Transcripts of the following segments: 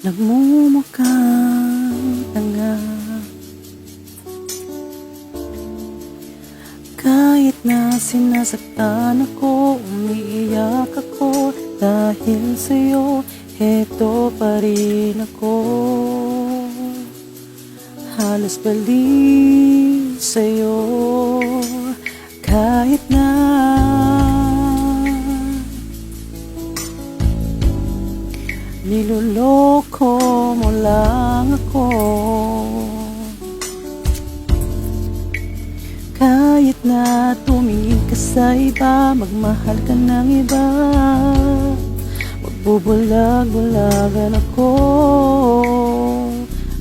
nagmumukhang tanga. Kahit na sinasaktan ako, umiiyak ako, dahil sa'yo, heto pa rin ako. Halos bali sa'yo, kahit na niloloko mo lang ako. Kahit na tumingin ka sa iba, magmahal ka ng iba, magbubulag-bulagan ako.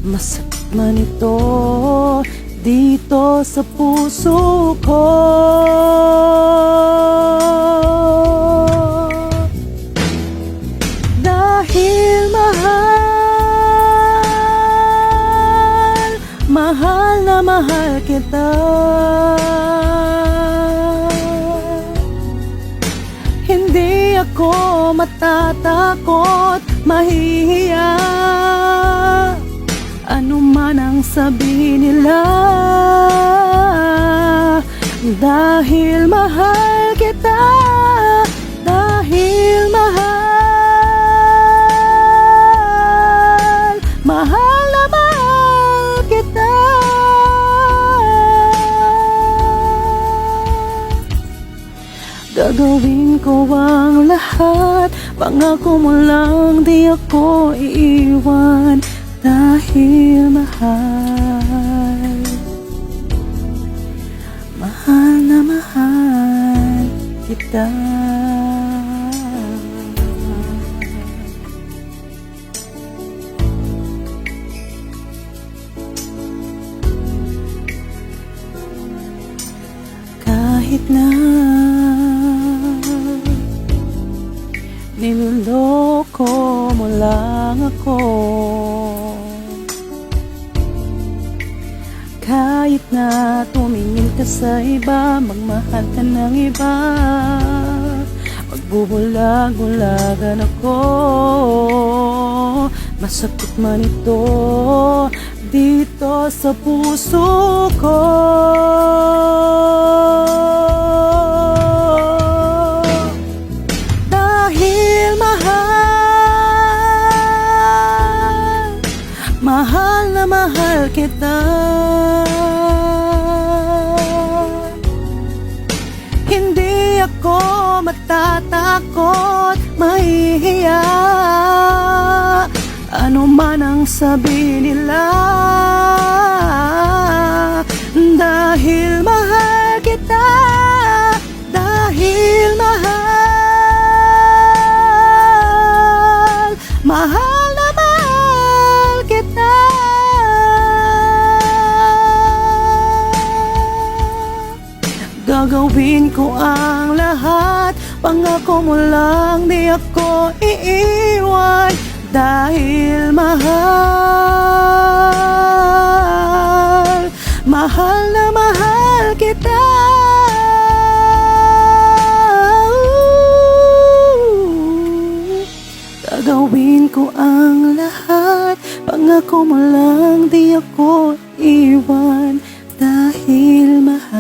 Masakit man ito dito sa puso ko. Dahil mahal na mahal kita. Hindi ako matatakot, mahihiya, ano man ang sabihin nila. Dahil mahal kita, dahil mahal na mahal kita. Gagawin ko ang lahat, pangako mo lang di ako iiwan. Dahil mahal, mahal na mahal kita. Kahit na niloloko mo lang ako, kahit na tumingin ka sa iba, magmahal ka ng iba, magbubulag-bulagan ako. Masakit man ito dito sa puso ko. Mahal na mahal kita. Hindi ako matatakot, mahihiya, ano man ang sabihin nila. Dahil mahal kita, dahil mahal, mahal na mahal kita. Gagawin ko ang lahat, pangako mo lang di ako iiwan. Dahil mahal, mahal na mahal kita. Gagawin ko ang lahat, pangako mo lang di ako iwan. Dahil mahal.